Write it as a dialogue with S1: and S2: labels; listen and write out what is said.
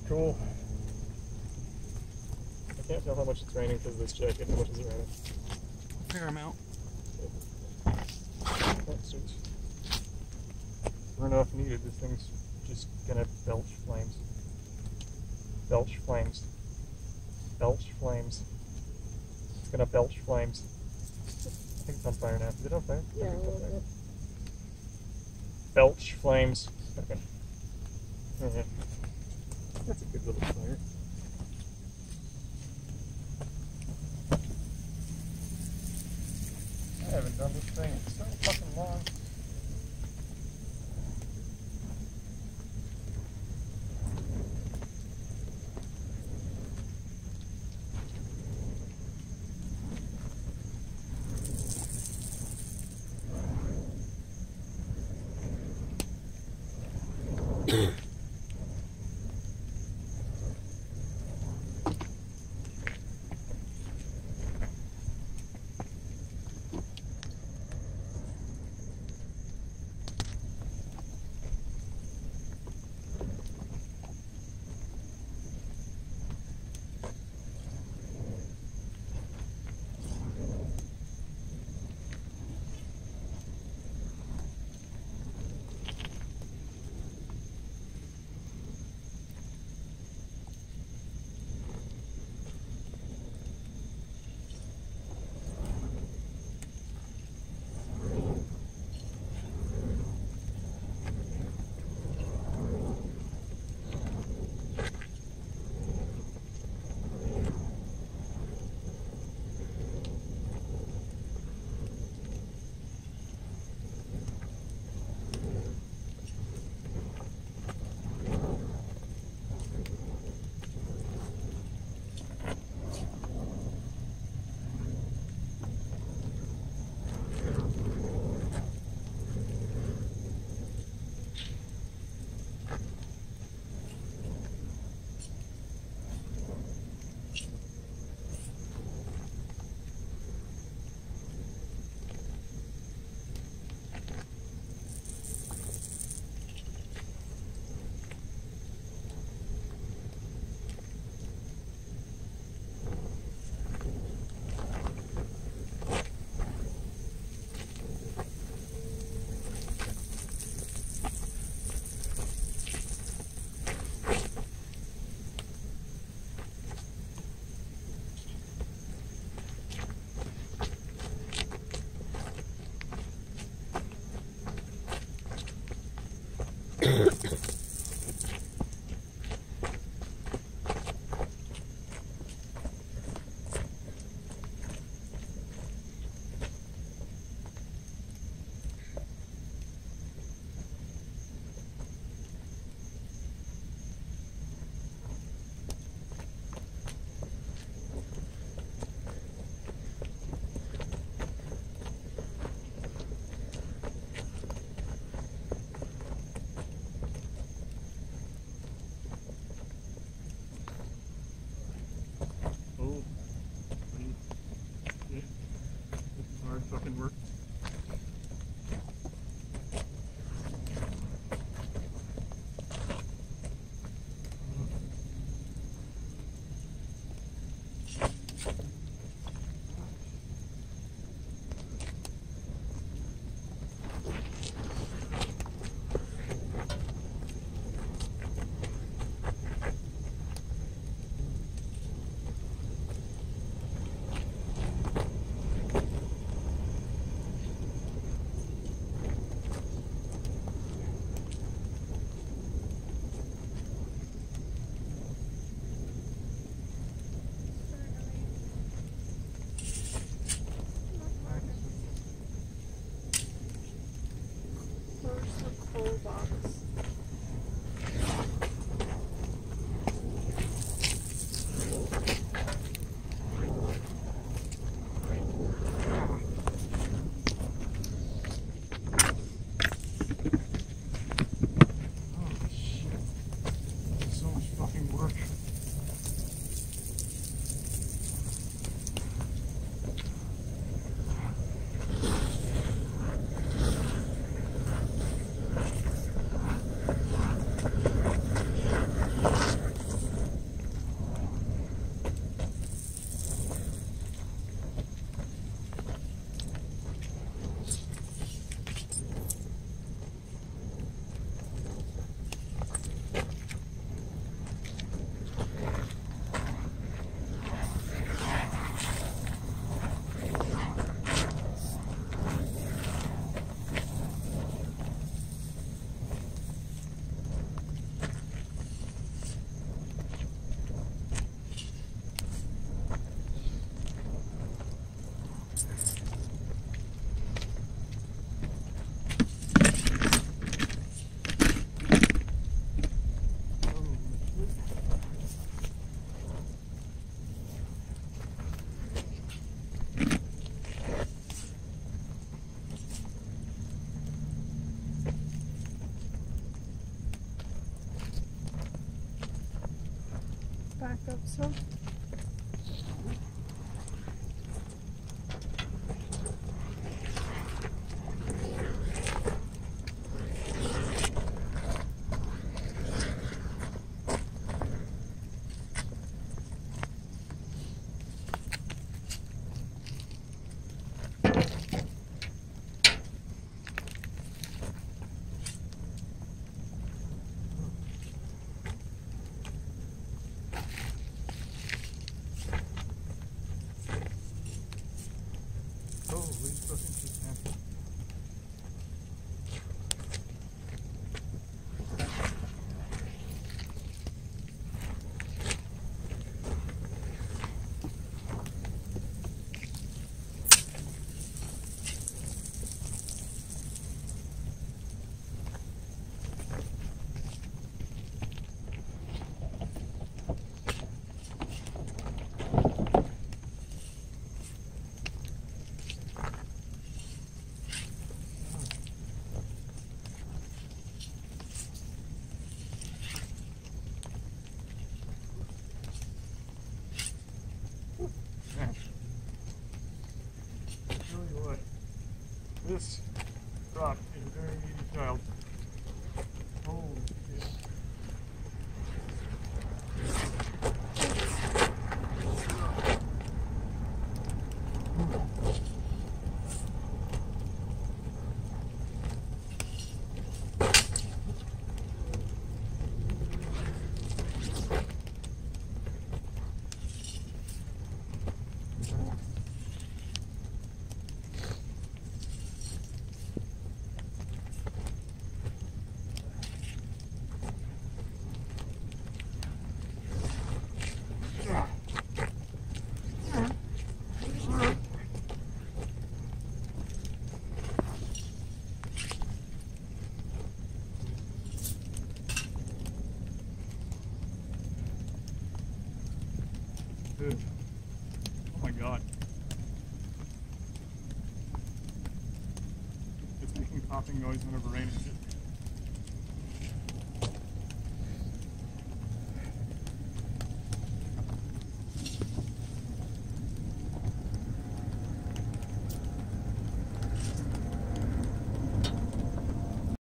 S1: Cool. I can't tell how much it's raining because of this jacket. How much is it raining?
S2: A fair amount.
S1: Sure enough, needed. This thing's just gonna belch flames. Belch flames. Belch flames. It's gonna belch flames. I think it's on fire now. Is it on fire?
S3: Yeah,
S1: I think it's on
S3: a little
S1: fire.
S3: bit.
S1: Belch flames. Okay. That's a good little fire. I haven't done this thing in so fucking long. Fucking work.
S3: Where's the coal box?
S1: Oh shit. So much fucking work. Grab some. This rock is a very needy child. Holy shit. Good. Oh my god. It's making coughing noise whenever rain is hitting.